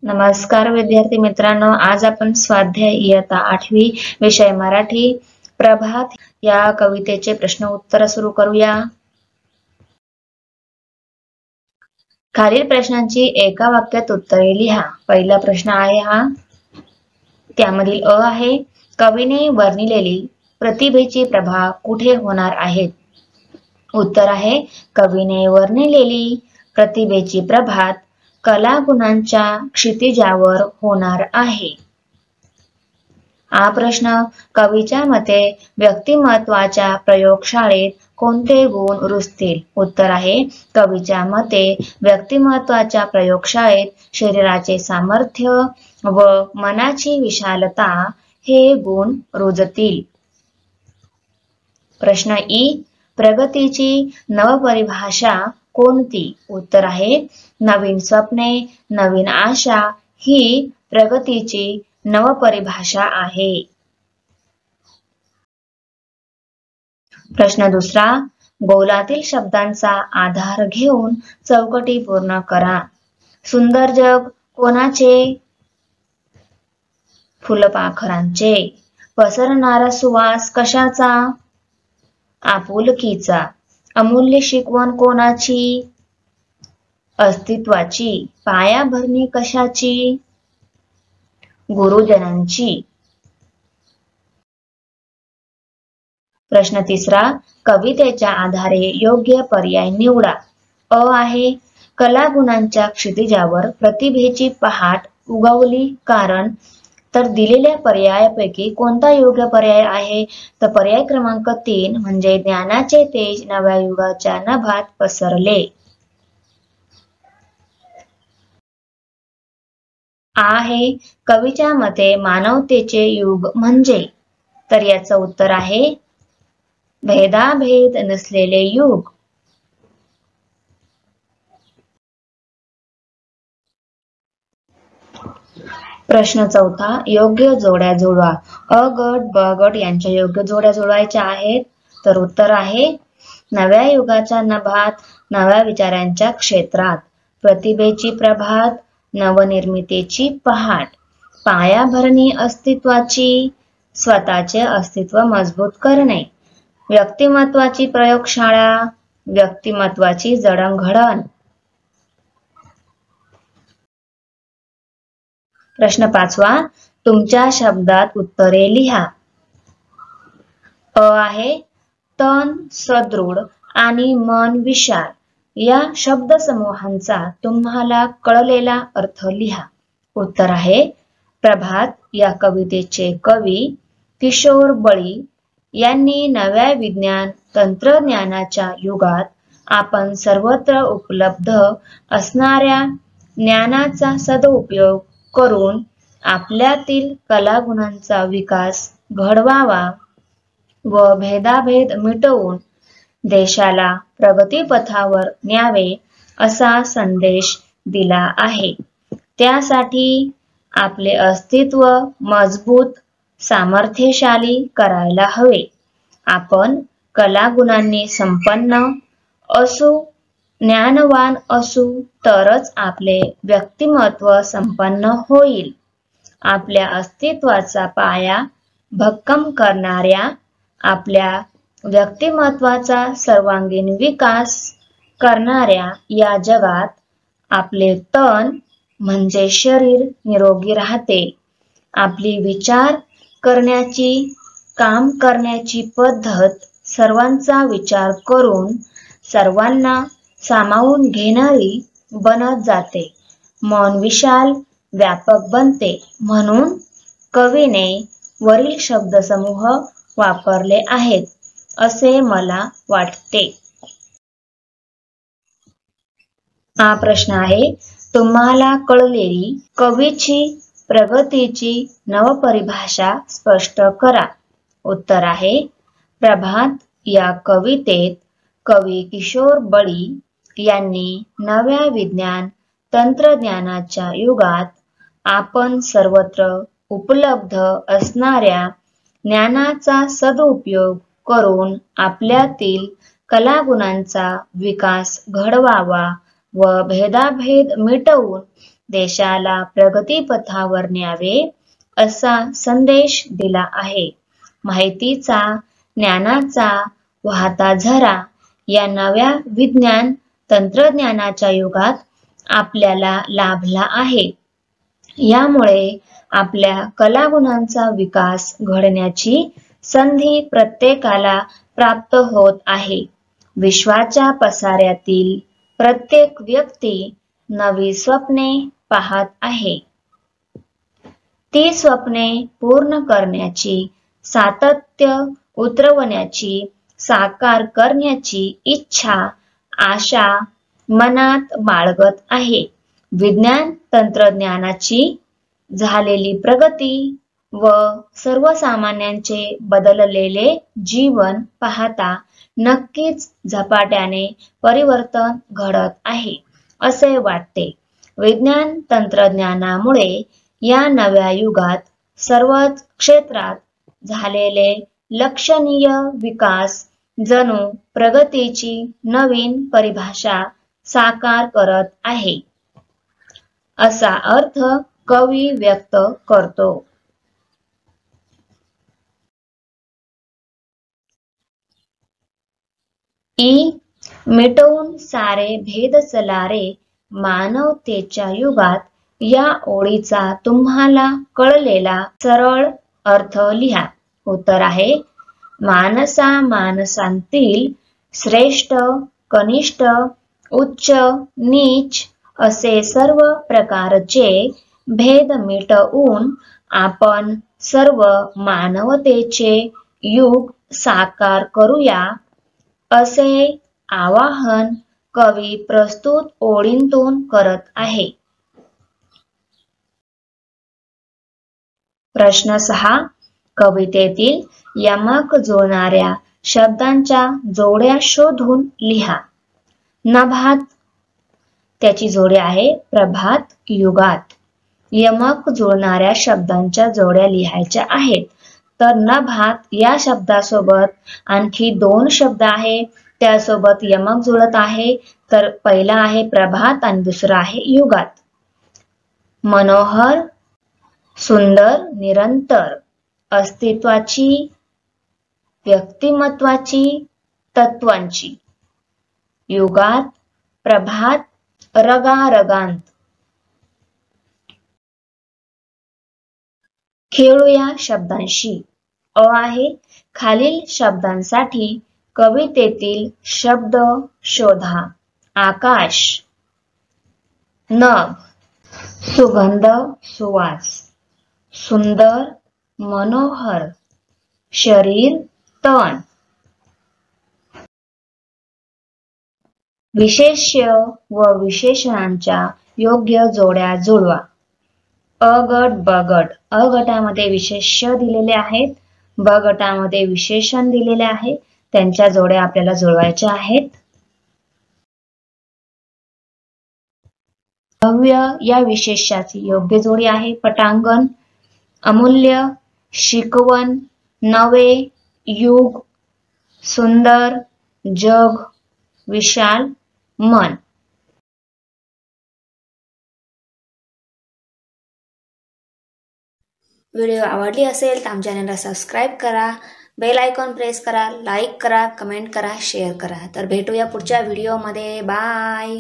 नमस्कार विद्यार्थी मित्रांनो, आज आपण स्वाध्याय इयत्ता 8वी विषय मराठी प्रभात या कवितेचे प्रश्न उत्तर सुरू करूया। खालील प्रश्नांची एका वाक्यात उत्तरे लिहा। पहिला प्रश्न आहे हा, त्यामधील अ आहे, कवीने वर्णिलेली प्रतिभेची प्रभा कुठे होणार आहेत? उत्तर आहे, कवीने वर्णिलेली प्रतिभेची प्रभात कलागुणांच्या क्षितिजावर होणार आहे। हा प्रश्न, कवीच्या मते व्यक्तिमत्वाच्या प्रयोगशाळेत कोणते गुण रुजतील? उत्तर आहे, कवीच्या मते व्यक्तिमत्वाच्या प्रयोगशाळेत शरीराचे सामर्थ्य व मनाची विशालता हे गुण रुजतील। प्रश्न ई, प्रगतीची नवपरिभाषा कोणती? उत्तर आहे, नवीन स्वप्ने, नवीन आशा ही प्रगतीची नवपरिभाषा आहे। प्रश्न दुसरा, गोलातील शब्दांचा आधार घेऊन चौकटी पूर्ण करा। सुंदर जग कोणाचे? फुलपाखरांचे। पसरणारा सुवास कशाचा? आपुलकीचा। अमूल्य शिकवण कोणाची? अस्तित्वाची। पायाभरणी कशाची? गुरुजनांची। प्रश्न तिसरा, कवितेच्या आधारे योग्य पर्याय निवडा। अ आहे, कलागुणांच्या क्षितिजावर प्रतिभेची पहाट उगवली कारण, तर दिलेल्या पर्यायापैकी कोणता योग्य पर्याय आहे? तर पर्याय क्रमांक 3 म्हणजे ज्ञानाचे तेज नव्या युगाच्या नभात पसरले। आहे, कवीच्या मते मानवतेचे युग म्हणजे, तर याचं उत्तर आहे भेदाभेद नसलेले युग। प्रश्न चौथा, योग्य जोड्या जुळवा। अ गट ब गट यांच्या योग्य जोड्या जुळवायच्या आहेत, तर उत्तर आहे, नव्या युगाच्या नभात, नव्या विचारांच्या क्षेत्रात, प्रतिभेची प्रभात, नवनिर्मितीची पहाट, पायाभरणी अस्तित्वाची, स्वतःचे अस्तित्व मजबूत करणे, व्यक्तिमत्वाची प्रयोगशाळा, व्यक्तिमत्वाची जडणघडण। प्रश्न पाचवा, तुमच्या शब्दात उत्तरे लिहा। अ आहे, तन सदृढ आणि मन विशाल या शब्दसमूहांचा तुम्हाला कळलेला अर्थ लिहा। उत्तर आहे, प्रभात या कवितेचे कवी किशोर बळी यांनी नव्या विज्ञान तंत्रज्ञानाच्या युगात आपण सर्वत्र उपलब्ध असणाऱ्या ज्ञानाचा सदुपयोग करून आपल्यातील कलागुणांचा विकास घडवावा व भेदाभेद मिटवून देशाला प्रगतीपथावर न्यावे असा संदेश दिला आहे। त्यासाठी आपले अस्तित्व मजबूत सामर्थ्यशाली करायला हवे। आपण कलागुणांनी संपन्न असू, ज्ञानवान असू तरच आपले व्यक्तिमत्व संपन्न होईल। आपल्या अस्तित्वाचा पाया भक्कम करणाऱ्या, आपल्या व्यक्तिमत्वाचा सर्वांगीण विकास करणाऱ्या या जगात आपले तन म्हणजे शरीर निरोगी राहते। आपली विचार करण्याची, काम करण्याची पद्धत सर्वांचा विचार करून सर्वांना सामावून घेणारी बनत जाते। मन विशाल व्यापक बनते, म्हणून कवीने वरील शब्दसमूह वापरले आहेत असे मला वाटते। हा प्रश्न आहे, तुम्हाला कळलेली कवीची प्रगतीची नवपरिभाषा स्पष्ट करा। उत्तर आहे, प्रभात या कवितेत कवी किशोर बळी यांनी नव्या विज्ञान तंत्रज्ञानाच्या युगात आपण सर्वत्र उपलब्ध असणाऱ्या ज्ञानाचा सदुपयोग करून आपल्यातील कलागुणांचा विकास घडवावा व भेदाभेद मिटवून देशाला प्रगतीपथावर न्यावे असा संदेश दिला आहे. माहितीचा, ज्ञानाचा वाहता झरा या नव्या विज्ञान तंत्रज्ञानाच्या युगात आपल्याला लाभला आहे. यामुळे आपल्या कलागुणांचा विकास घडण्याची संधी प्रत्येकाला प्राप्त होत आहे. विश्वाच्या पसाऱ्यातील प्रत्येक व्यक्ती नवी स्वप्ने पाहत आहे. ती स्वप्ने पूर्ण करण्याची, सातत्य उतरवण्याची, साकार करण्याची इच्छा, आशा मनात बाळगत आहे. विज्ञान तंत्रज्ञानाची झालेली प्रगती व सर्वसामान्यांचे बदललेले जीवन पाहता नक्कीच झपाट्याने परिवर्तन घडत आहे असे वाटते. विज्ञान तंत्रज्ञानामुळे या नव्या युगात सर्वच क्षेत्रात झालेले लक्षणीय विकास जणू प्रगतीची नवीन परिभाषा साकार करत आहे असा अर्थ कवी व्यक्त करतो. मिटवून सारे भेद चलारे मानवतेच्या युगात या ओळीचा तुम्हाला कळलेला सरळ अर्थ लिहा. उत्तर आहे माणसा माणसांतील श्रेष्ठ, कनिष्ठ, उच्च, नीच असे सर्व प्रकारचे भेद मिटवून आपण सर्व मानवतेचे युग साकार करूया असे आवाहन कवी प्रस्तुत ओळींतून करत आहे. प्रश्न 6. कवितेतील यमक जुळणाऱ्या शब्दांच्या जोड्या शोधून लिहा. नभात त्याची जोडी आहे प्रभात युगात. यमक जुळणाऱ्या शब्दांच्या जोड्या लिहायच्या आहेत. तर नभात या शब्दासोबत आणखी 2 शब्द आहे, त्यासोबत यमक जुळत आहे. तर पहिला आहे प्रभात आणि दुसरा आहे युगात. मनोहर, सुंदर, निरंतर, अस्तित्वाची, व्यक्तिमत्वाची, तत्वांची. युगात, प्रभात, रगारगांत. खेळूया शब्दांशी. अ आहे खालील शब्दांसाठी कवितेतील शब्द शोधा. आकाश, नभ, सुगंध, सुवास, सुंदर, मनोहर, शरीर, तन. विशेष्य व विशेषणांच्या योग्य जोड्या जुळवा. अ गट, ब गट. अ गटामध्ये विशेष्य दिलेले आहेत, ब गटामध्ये विशेषण दिलेले आहे. त्यांच्या जोड्या आपल्याला जुळवायच्या आहेत. भव्य या विशेष्याची योग्य जोडी आहे पटांगण. अमूल्य, शिकवण, नवे, युग, सुंदर, जग, विशाल, मन. व्हिडिओ आवडली असेल तर आमच्या चॅनलला सबस्क्राईब करा, बेल आयकॉन प्रेस करा, लाईक करा, कमेंट करा, शेअर करा. तर भेटूया पुढच्या व्हिडिओमध्ये. बाय.